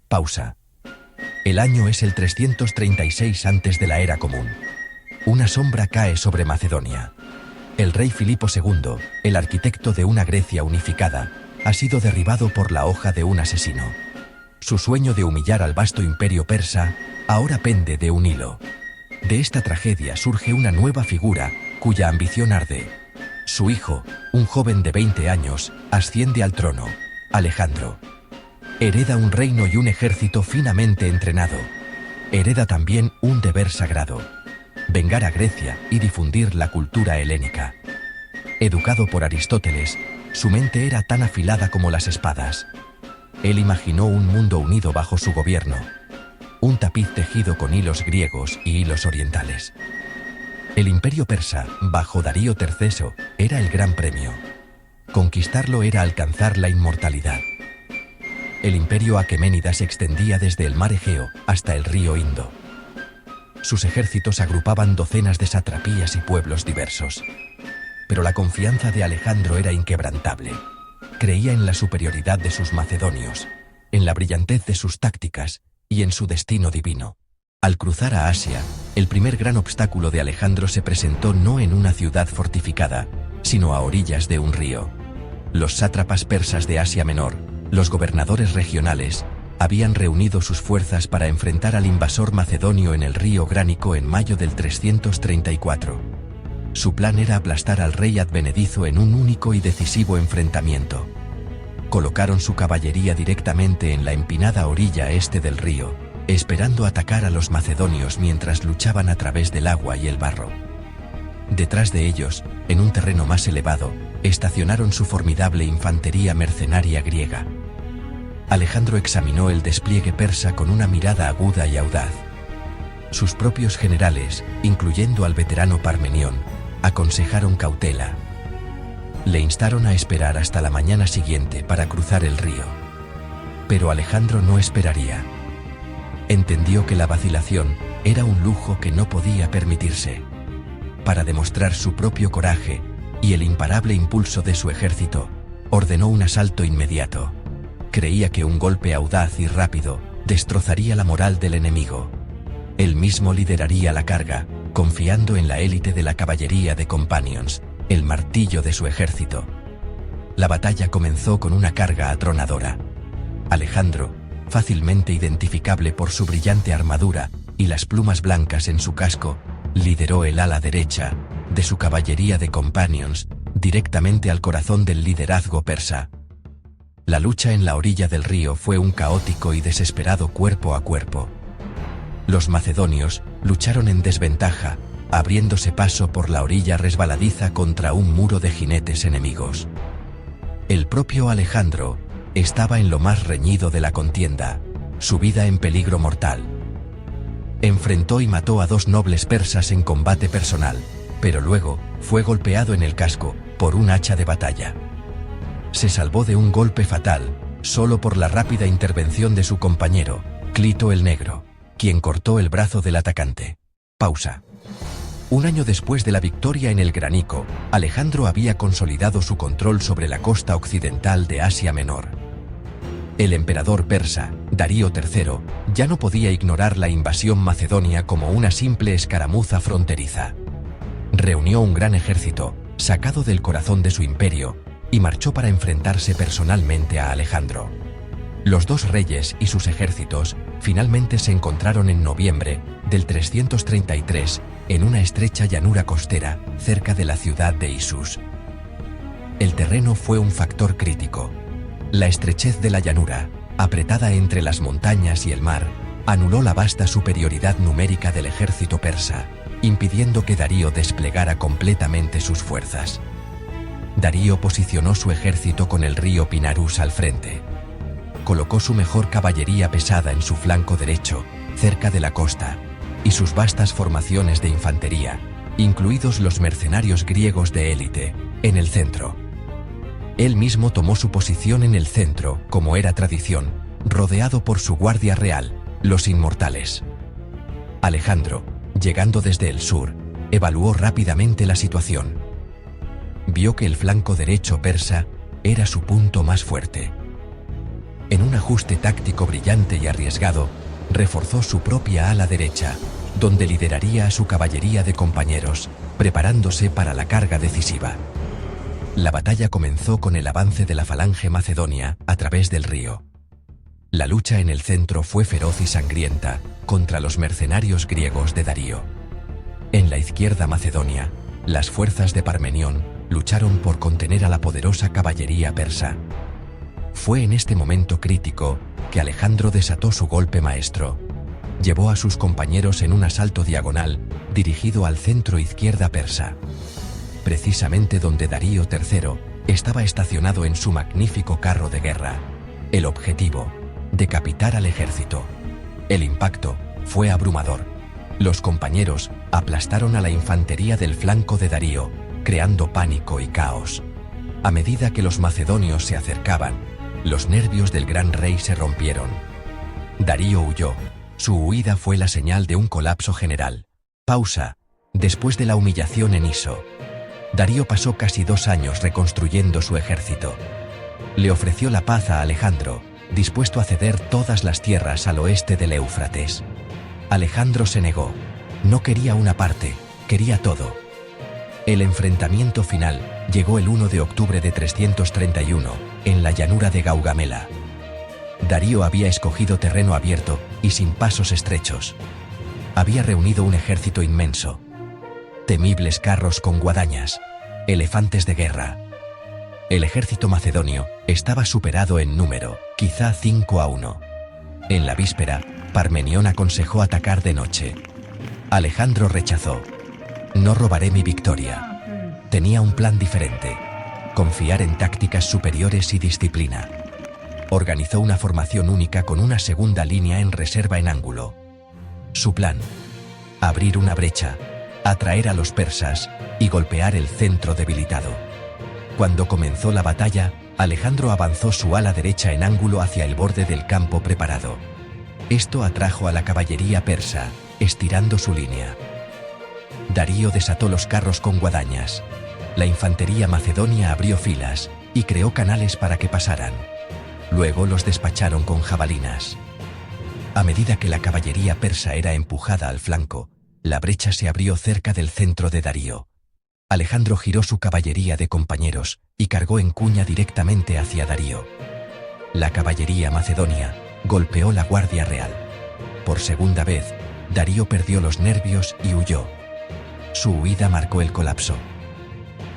Pausa. El año es el 336 antes de la era común. Una sombra cae sobre Macedonia. El rey Filipo II, el arquitecto de una Grecia unificada, ha sido derribado por la hoja de un asesino. Su sueño de humillar al vasto imperio persa ahora pende de un hilo. De esta tragedia surge una nueva figura cuya ambición arde. Su hijo, un joven de 20 años, asciende al trono, Alejandro. Hereda un reino y un ejército finamente entrenado. Hereda también un deber sagrado: vengar a Grecia y difundir la cultura helénica. Educado por Aristóteles, su mente era tan afilada como las espadas. Él imaginó un mundo unido bajo su gobierno, un tapiz tejido con hilos griegos y hilos orientales. El imperio persa, bajo Darío III, era el gran premio. Conquistarlo era alcanzar la inmortalidad. El imperio aqueménida se extendía desde el mar Egeo hasta el río Indo. Sus ejércitos agrupaban docenas de satrapías y pueblos diversos. Pero la confianza de Alejandro era inquebrantable. Creía en la superioridad de sus macedonios, en la brillantez de sus tácticas y en su destino divino. Al cruzar a Asia, el primer gran obstáculo de Alejandro se presentó no en una ciudad fortificada, sino a orillas de un río. Los sátrapas persas de Asia Menor, los gobernadores regionales, habían reunido sus fuerzas para enfrentar al invasor macedonio en el río Gránico en mayo del 334. Su plan era aplastar al rey advenedizo en un único y decisivo enfrentamiento. Colocaron su caballería directamente en la empinada orilla este del río, esperando atacar a los macedonios mientras luchaban a través del agua y el barro. Detrás de ellos, en un terreno más elevado, estacionaron su formidable infantería mercenaria griega. Alejandro examinó el despliegue persa con una mirada aguda y audaz. Sus propios generales, incluyendo al veterano Parmenión, aconsejaron cautela. Le instaron a esperar hasta la mañana siguiente para cruzar el río. Pero Alejandro no esperaría. Entendió que la vacilación era un lujo que no podía permitirse. Para demostrar su propio coraje y el imparable impulso de su ejército, ordenó un asalto inmediato. Creía que un golpe audaz y rápido destrozaría la moral del enemigo. Él mismo lideraría la carga, confiando en la élite de la caballería de Companions, el martillo de su ejército. La batalla comenzó con una carga atronadora. Alejandro, fácilmente identificable por su brillante armadura y las plumas blancas en su casco, lideró el ala derecha de su caballería de Companions directamente al corazón del liderazgo persa. La lucha en la orilla del río fue un caótico y desesperado cuerpo a cuerpo. Los macedonios lucharon en desventaja, abriéndose paso por la orilla resbaladiza contra un muro de jinetes enemigos. El propio Alejandro estaba en lo más reñido de la contienda, su vida en peligro mortal. Enfrentó y mató a 2 nobles persas en combate personal, pero luego fue golpeado en el casco por un hacha de batalla. Se salvó de un golpe fatal solo por la rápida intervención de su compañero, Clito el Negro, quien cortó el brazo del atacante. Pausa. Un año después de la victoria en el Gránico, Alejandro había consolidado su control sobre la costa occidental de Asia Menor. El emperador persa, Darío III, ya no podía ignorar la invasión macedonia como una simple escaramuza fronteriza. Reunió un gran ejército, sacado del corazón de su imperio, y marchó para enfrentarse personalmente a Alejandro. Los 2 reyes y sus ejércitos finalmente se encontraron en noviembre del 333 en una estrecha llanura costera cerca de la ciudad de Issus. El terreno fue un factor crítico. La estrechez de la llanura, apretada entre las montañas y el mar, anuló la vasta superioridad numérica del ejército persa, impidiendo que Darío desplegara completamente sus fuerzas. Darío posicionó su ejército con el río Pinarus al frente. Colocó su mejor caballería pesada en su flanco derecho, cerca de la costa, y sus vastas formaciones de infantería, incluidos los mercenarios griegos de élite, en el centro. Él mismo tomó su posición en el centro, como era tradición, rodeado por su guardia real, los inmortales. Alejandro, llegando desde el sur, evaluó rápidamente la situación. Vio que el flanco derecho persa era su punto más fuerte. En un ajuste táctico brillante y arriesgado, reforzó su propia ala derecha, donde lideraría a su caballería de compañeros, preparándose para la carga decisiva. La batalla comenzó con el avance de la falange macedonia a través del río. La lucha en el centro fue feroz y sangrienta contra los mercenarios griegos de Darío. En la izquierda macedonia, las fuerzas de Parmenión lucharon por contener a la poderosa caballería persa. Fue en este momento crítico que Alejandro desató su golpe maestro. Llevó a sus compañeros en un asalto diagonal dirigido al centro izquierda persa, precisamente donde Darío III estaba estacionado en su magnífico carro de guerra. El objetivo: decapitar al ejército. El impacto fue abrumador. Los compañeros aplastaron a la infantería del flanco de Darío, creando pánico y caos. A medida que los macedonios se acercaban, los nervios del gran rey se rompieron. Darío huyó. Su huida fue la señal de un colapso general. Pausa. Después de la humillación en Iso, Darío pasó casi 2 años reconstruyendo su ejército. Le ofreció la paz a Alejandro, dispuesto a ceder todas las tierras al oeste del Éufrates. Alejandro se negó. No quería una parte, quería todo. El enfrentamiento final llegó el 1 de octubre de 331, en la llanura de Gaugamela. Darío había escogido terreno abierto y sin pasos estrechos. Había reunido un ejército inmenso. Temibles carros con guadañas, elefantes de guerra. El ejército macedonio estaba superado en número, quizá 5-1. En la víspera, Parmenión aconsejó atacar de noche. Alejandro rechazó. No robaré mi victoria. Tenía un plan diferente: confiar en tácticas superiores y disciplina. Organizó una formación única con una segunda línea en reserva en ángulo. Su plan: abrir una brecha, atraer a los persas y golpear el centro debilitado. Cuando comenzó la batalla, Alejandro avanzó su ala derecha en ángulo hacia el borde del campo preparado. Esto atrajo a la caballería persa, estirando su línea. Darío desató los carros con guadañas. La infantería macedonia abrió filas y creó canales para que pasaran. Luego los despacharon con jabalinas. A medida que la caballería persa era empujada al flanco, la brecha se abrió cerca del centro de Darío. Alejandro giró su caballería de compañeros y cargó en cuña directamente hacia Darío. La caballería macedonia golpeó la guardia real. Por segunda vez, Darío perdió los nervios y huyó. Su huida marcó el colapso.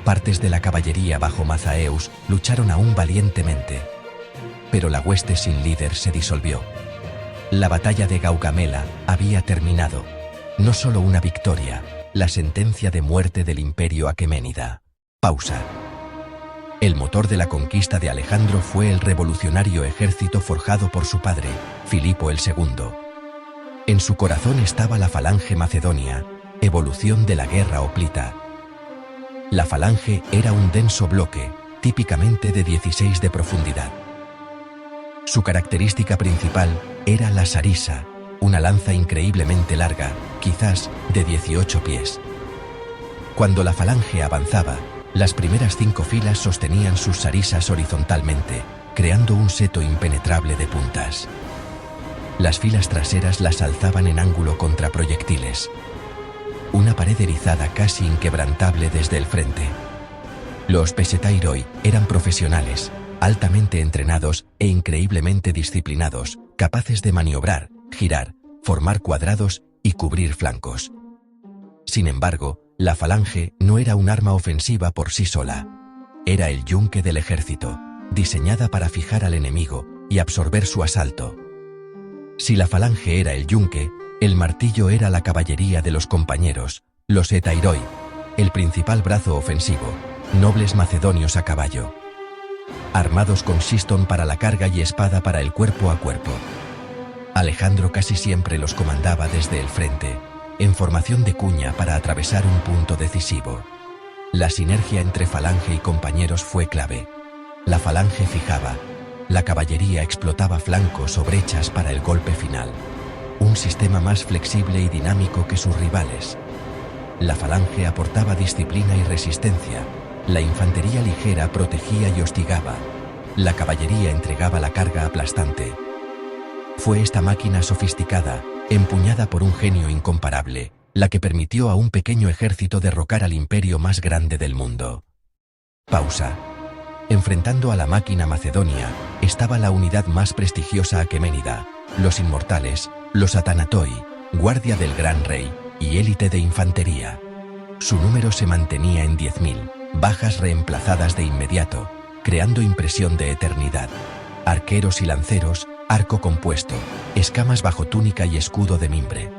Partes de la caballería bajo Mazaeus lucharon aún valientemente. Pero la hueste sin líder se disolvió. La batalla de Gaugamela había terminado. No solo una victoria, la sentencia de muerte del imperio aqueménida. Pausa. El motor de la conquista de Alejandro fue el revolucionario ejército forjado por su padre, Filipo el II. En su corazón estaba la falange macedonia, evolución de la guerra hoplita. La falange era un denso bloque, típicamente de 16 de profundidad. Su característica principal era la sarisa, una lanza increíblemente larga, quizás de 18 pies. Cuando la falange avanzaba, las primeras 5 filas sostenían sus sarisas horizontalmente, creando un seto impenetrable de puntas. Las filas traseras las alzaban en ángulo contra proyectiles. Una pared erizada casi inquebrantable desde el frente. Los pesetairoi eran profesionales, altamente entrenados e increíblemente disciplinados, capaces de maniobrar, girar, formar cuadrados y cubrir flancos. Sin embargo, la falange no era un arma ofensiva por sí sola. Era el yunque del ejército, diseñada para fijar al enemigo y absorber su asalto. Si la falange era el yunque, el martillo era la caballería de los compañeros, los hetairoi, el principal brazo ofensivo, nobles macedonios a caballo. Armados con sistón para la carga y espada para el cuerpo a cuerpo. Alejandro casi siempre los comandaba desde el frente, en formación de cuña para atravesar un punto decisivo. La sinergia entre falange y compañeros fue clave. La falange fijaba, la caballería explotaba flancos o brechas para el golpe final. Un sistema más flexible y dinámico que sus rivales. La falange aportaba disciplina y resistencia. La infantería ligera protegía y hostigaba. La caballería entregaba la carga aplastante. Fue esta máquina sofisticada, empuñada por un genio incomparable, la que permitió a un pequeño ejército derrocar al imperio más grande del mundo. Pausa. Enfrentando a la máquina macedonia, estaba la unidad más prestigiosa aqueménida, los inmortales, los Athanatoi, guardia del gran rey, y élite de infantería. Su número se mantenía en 10.000, bajas reemplazadas de inmediato, creando impresión de eternidad. Arqueros y lanceros, arco compuesto, escamas bajo túnica y escudo de mimbre.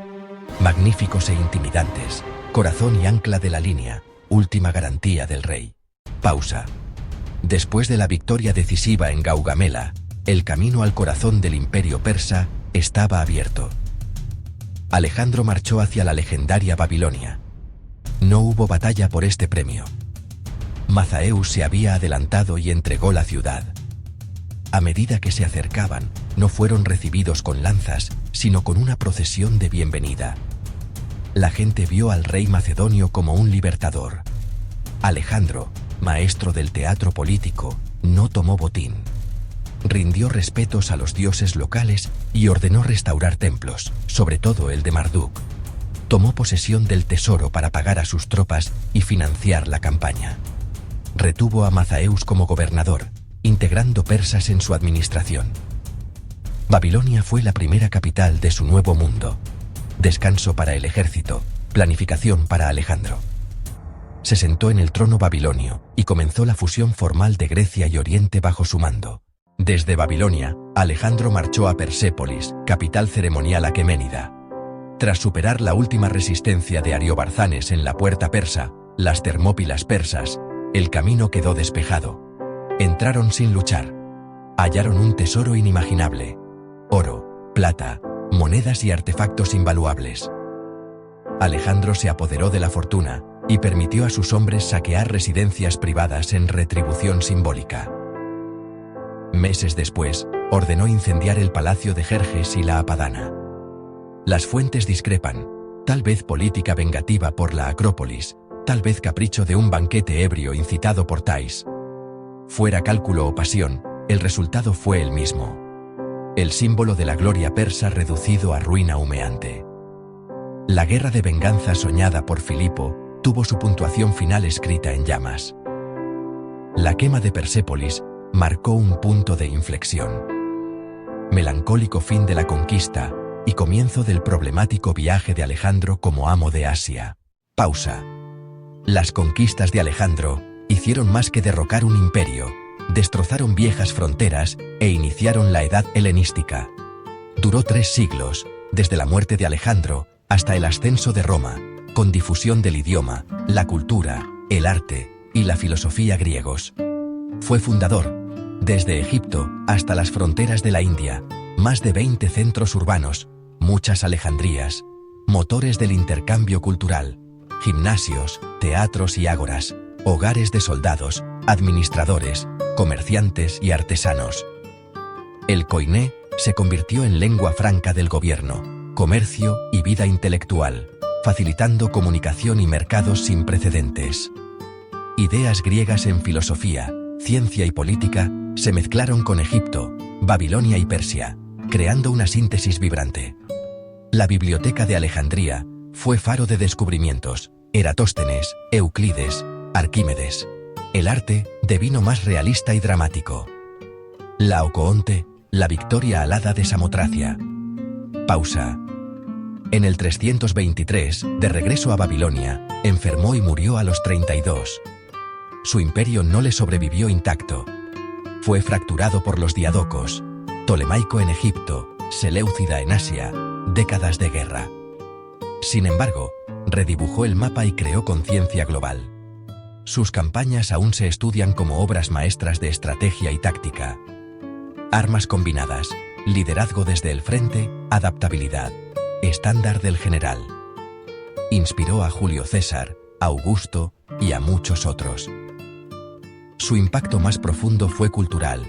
Magníficos e intimidantes, corazón y ancla de la línea, última garantía del rey. Pausa. Después de la victoria decisiva en Gaugamela, el camino al corazón del imperio persa estaba abierto. Alejandro marchó hacia la legendaria Babilonia. No hubo batalla por este premio. Mazaeus se había adelantado y entregó la ciudad. A medida que se acercaban, no fueron recibidos con lanzas, sino con una procesión de bienvenida. La gente vio al rey macedonio como un libertador. Alejandro, maestro del teatro político, no tomó botín. Rindió respetos a los dioses locales y ordenó restaurar templos, sobre todo el de Marduk. Tomó posesión del tesoro para pagar a sus tropas y financiar la campaña. Retuvo a Mazaeus como gobernador, integrando persas en su administración. Babilonia fue la primera capital de su nuevo mundo. Descanso para el ejército, planificación para Alejandro. Se sentó en el trono babilonio y comenzó la fusión formal de Grecia y Oriente bajo su mando. Desde Babilonia, Alejandro marchó a Persépolis, capital ceremonial aqueménida. Tras superar la última resistencia de Ariobarzanes en la puerta persa, las Termópilas persas, el camino quedó despejado. Entraron sin luchar. Hallaron un tesoro inimaginable: oro, plata, monedas y artefactos invaluables. Alejandro se apoderó de la fortuna y permitió a sus hombres saquear residencias privadas en retribución simbólica. Meses después, ordenó incendiar el palacio de Jerjes y la Apadana. Las fuentes discrepan, tal vez política vengativa por la Acrópolis, tal vez capricho de un banquete ebrio incitado por Tais. Fuera cálculo o pasión, el resultado fue el mismo. El símbolo de la gloria persa reducido a ruina humeante. La guerra de venganza soñada por Filipo tuvo su puntuación final escrita en llamas. La quema de Persépolis marcó un punto de inflexión. Melancólico fin de la conquista y comienzo del problemático viaje de Alejandro como amo de Asia. Pausa. Las conquistas de Alejandro hicieron más que derrocar un imperio, destrozaron viejas fronteras e iniciaron la edad helenística. Duró 3 siglos, desde la muerte de Alejandro hasta el ascenso de Roma, con difusión del idioma, la cultura, el arte y la filosofía griegos. Fue fundador, desde Egipto hasta las fronteras de la India, más de 20 centros urbanos, muchas alejandrías, motores del intercambio cultural, gimnasios, teatros y ágoras, hogares de soldados, administradores, comerciantes y artesanos. El koiné se convirtió en lengua franca del gobierno, comercio y vida intelectual, facilitando comunicación y mercados sin precedentes. Ideas griegas en filosofía, ciencia y política se mezclaron con Egipto, Babilonia y Persia, creando una síntesis vibrante. La Biblioteca de Alejandría fue faro de descubrimientos: Eratóstenes, Euclides, Arquímedes. El arte devino más realista y dramático. Laocoonte, la victoria alada de Samotracia. Pausa. En el 323, de regreso a Babilonia, enfermó y murió a los 32. Su imperio no le sobrevivió intacto. Fue fracturado por los diadocos, Ptolemaico en Egipto, Seleucida en Asia, décadas de guerra. Sin embargo, redibujó el mapa y creó conciencia global. Sus campañas aún se estudian como obras maestras de estrategia y táctica. Armas combinadas, liderazgo desde el frente, adaptabilidad, estándar del general. Inspiró a Julio César, a Augusto y a muchos otros. Su impacto más profundo fue cultural.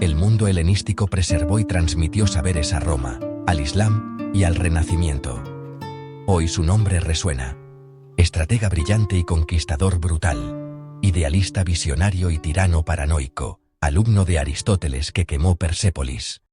El mundo helenístico preservó y transmitió saberes a Roma, al Islam y al Renacimiento. Hoy su nombre resuena. Estratega brillante y conquistador brutal. Idealista visionario y tirano paranoico. alumno de Aristóteles que quemó Persépolis.